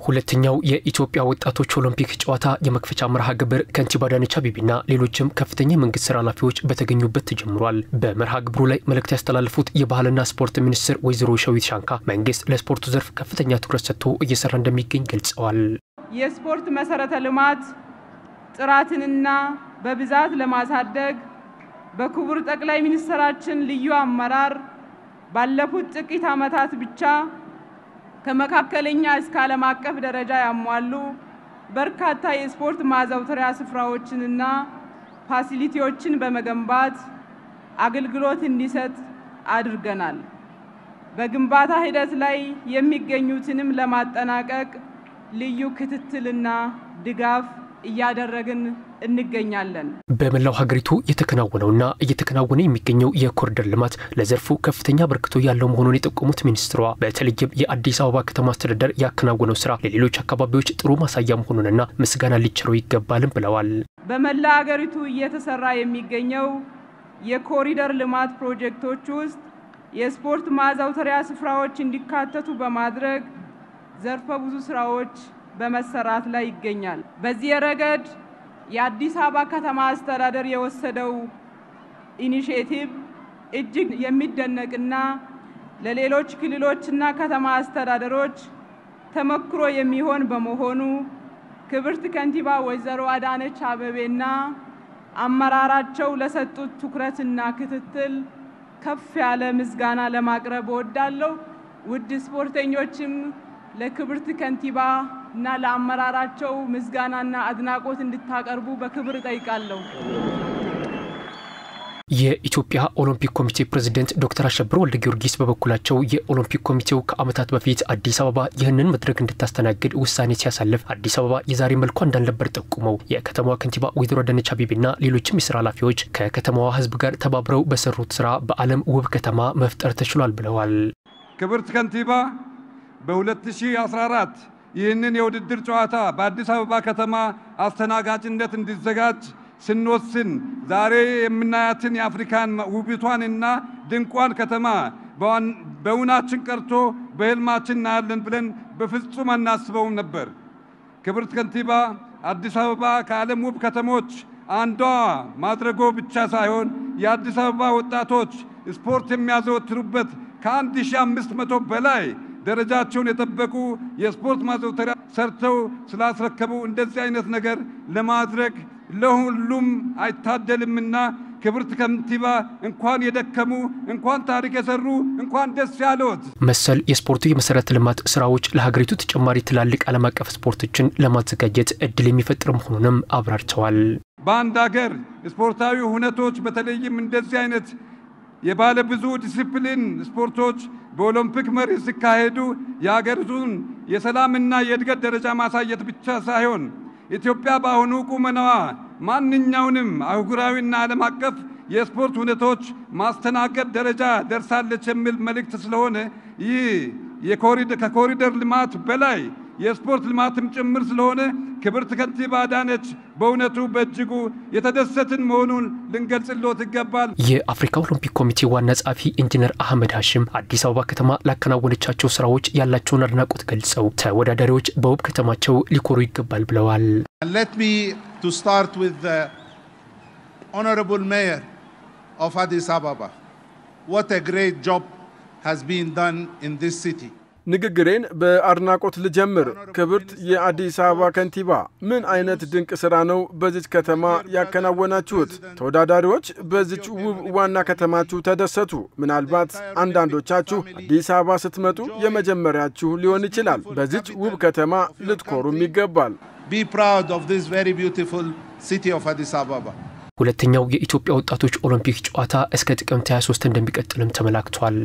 ሁለተኛው የኢትዮጵያ ወጣቶች ኦሎምፒክ ጨዋታ የመክፈቻ መርሃ ግብር ከንቲባ አዳነች አቤቤና ሌሎችም ከፍተኛ መንግስት ስራ ኃላፊዎች በተገኙበት ተጀምሯል። በመርሃ ግብሩ ላይ መልእክት ያስተላልፉት የባህልና ስፖርት ሚኒስትር ወይዘሮ ሸዊት ሻንካ መንግስት ለስፖርቱ ዘርፍ ከፍተኛ ትኩረት ሰጥቶ እየሰራ እንደሚገኝ ገልጸዋል። የስፖርት መሰረተ ልማት ጥራትንና በብዛት ለማሳደግ በክቡር ጠቅላይ ሚኒስትራችን ልዩ አመራር ባለፉት ጥቂት ዓመታት ብቻ ከመካከለኛ እስከ ዓለም አቀፍ ደረጃ ያሟሉ በርካታ የስፖርት ማዘውተሪያ ስፍራዎችንና ፋሲሊቲዎችን በመገንባት አገልግሎት እንዲሰጥ አድርገናል። በግንባታ ሂደት ላይ የሚገኙትንም ለማጠናቀቅ ልዩ ክትትልና ድጋፍ እያደረግን እንገኛለን። በመላው ሀገሪቱ የተከናወነውና እየተከናወነ የሚገኘው የኮሪደር ልማት ለዘርፉ ከፍተኛ በርክቶ ያለው መሆኑን የጠቆሙት ሚኒስትሯ በተለይም የአዲስ አበባ ከተማ አስተዳደር ያከናወነው ስራ ለሌሎች አካባቢዎች ጥሩ ማሳያ መሆኑንና ምስጋና ሊቸረው ይገባልም ብለዋል። በመላ ሀገሪቱ እየተሰራ የሚገኘው የኮሪደር ልማት ፕሮጀክቶች ውስጥ የስፖርት ማዘውተሪያ ስፍራዎች እንዲካተቱ በማድረግ ዘርፈ ብዙ ስራዎች በመሰራት ላይ ይገኛል። በዚህ ረገድ የአዲስ አበባ ከተማ አስተዳደር የወሰደው ኢኒሼቲቭ እጅግ የሚደነቅና ለሌሎች ክልሎችና ከተማ አስተዳደሮች ተመክሮ የሚሆን በመሆኑ ክብርት ከንቲባ ወይዘሮ አዳነች አቤቤና አመራራቸው ለሰጡት ትኩረትና ክትትል ከፍ ያለ ምስጋና ለማቅረብ እወዳለሁ። ውድ ስፖርተኞችም ለክብርት ከንቲባ እና ለአመራራቸው ምስጋናና አድናቆት እንድታቀርቡ በክብር ጠይቃለሁ። የኢትዮጵያ ኦሎምፒክ ኮሚቴ ፕሬዝዳንት ዶክተር አሸብር ወልደ ጊዮርጊስ በበኩላቸው የኦሎምፒክ ኮሚቴው ከዓመታት በፊት አዲስ አበባ ይህንን መድረክ እንድታስተናግድ ውሳኔ ሲያሳልፍ አዲስ አበባ የዛሬ መልኳ እንዳልነበር ጠቁመው የከተማዋ ከንቲባ ወይዘሮ አዳነች አቤቤና ሌሎችም የስራ ኃላፊዎች ከከተማዋ ህዝብ ጋር ተባብረው በሰሩት ስራ በዓለም ውብ ከተማ መፍጠር ተችሏል ብለዋል። ክብርት ከንቲባ በ2014 ይህንን የውድድር ጨዋታ በአዲስ አበባ ከተማ አስተናጋጅነት እንዲዘጋጅ ስንወስን ዛሬ የምናያትን የአፍሪካን ውብቷንና ድንቋን ከተማ በእውናችን ቀርቶ በህልማችን እናያለን ብለን በፍጹም አናስበውም ነበር። ክብርት ከንቲባ አዲስ አበባ ከዓለም ውብ ከተሞች አንዷ ማድረጎ ብቻ ሳይሆን የአዲስ አበባ ወጣቶች ስፖርት የሚያዘወትሩበት ከ1500 በላይ ደረጃቸውን የጠበቁ የስፖርት ማዘውተሪያ ሰርተው ስላስረከቡ እንደዚህ አይነት ነገር ለማድረግ ለሁሉም አይታደልምና ክብርት ከንቲባ እንኳን የደከሙ እንኳን ታሪክ የሰሩ እንኳን ደስ ያለዎት። መሰል የስፖርቱ የመሰረተ ልማት ስራዎች ለሀገሪቱ ተጨማሪ ትላልቅ ዓለም አቀፍ ስፖርቶችን ለማዘጋጀት እድል የሚፈጥር መሆኑንም አብራርተዋል። በአንድ ሀገር ስፖርታዊ ሁነቶች በተለይም እንደዚህ አይነት የባለ ብዙ ዲሲፕሊን ስፖርቶች በኦሎምፒክ መሪ ሲካሄዱ የሀገሪቱን የሰላምና የእድገት ደረጃ ማሳየት ብቻ ሳይሆን ኢትዮጵያ በአሁኑ ቁመናዋ ማንኛውንም አህጉራዊና ዓለም አቀፍ የስፖርት ሁነቶች ማስተናገድ ደረጃ ደርሳለች የሚል መልእክት ስለሆነ ይህ ከኮሪደር ልማት በላይ የስፖርት ልማትም ጭምር ስለሆነ ክብርት ከንቲባ አዳነች በእውነቱ በእጅጉ የተደሰትን መሆኑን ልንገልጽልዎት ይገባል። የአፍሪካ ኦሎምፒክ ኮሚቴ ዋና ጸሐፊ ኢንጂነር አህመድ ሀሽም አዲስ አበባ ከተማ ላከናወነቻቸው ስራዎች ያላቸውን አድናቆት ገልጸው ተወዳዳሪዎች በውብ ከተማቸው ሊኮሩ ይገባል ብለዋል። Let me to start with the honorable mayor of Addis Ababa. What a great job has been done in this city. ንግግሬን በአድናቆት ልጀምር። ክብርት የአዲስ አበባ ከንቲባ ምን አይነት ድንቅ ስራ ነው በዚች ከተማ ያከናወናችሁት። ተወዳዳሪዎች በዚች ውብ ዋና ከተማችሁ ተደሰቱ። ምናልባት አንዳንዶቻችሁ አዲስ አበባ ስትመጡ የመጀመሪያችሁ ሊሆን ይችላል። በዚች ውብ ከተማ ልትኮሩም ይገባል። Be proud of this very beautiful city of Addis Ababa. ሁለተኛው የኢትዮጵያ ወጣቶች ኦሎምፒክ ጨዋታ እስከ ጥቅምት 23 እንደሚቀጥልም ተመላክቷል።